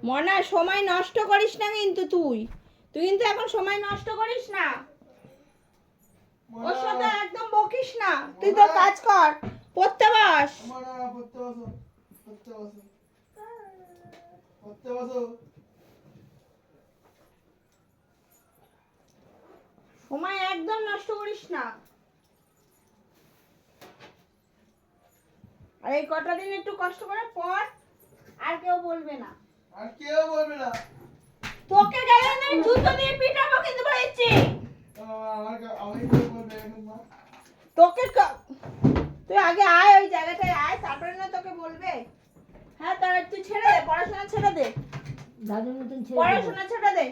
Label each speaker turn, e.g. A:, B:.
A: মনা সময় নষ্ট করিস না কিন্তু তুই কিন্তু এখন সময় নষ্ট করিস না। ওর সাথে একদম বকিস না, তুই তো কাজ কর, পড়তে বস। সময় একদম নষ্ট করিস না। আর এই কটা দিন একটু কষ্ট করে পড়, আর কেউ বলবে না। তোকে গেলে না জুতো দিয়ে পিটাবো কিন্তু বলেছি। তোকে তুই আগে আয়, ওই জায়গাটায় আয়, তারপরে না তোকে বলবে। হ্যাঁ তাহলে তুই ছেড়ে দে পড়াশোনা, ছেড়ে দে
B: দাদুর মতন
A: পড়াশোনা, ছেড়ে দে।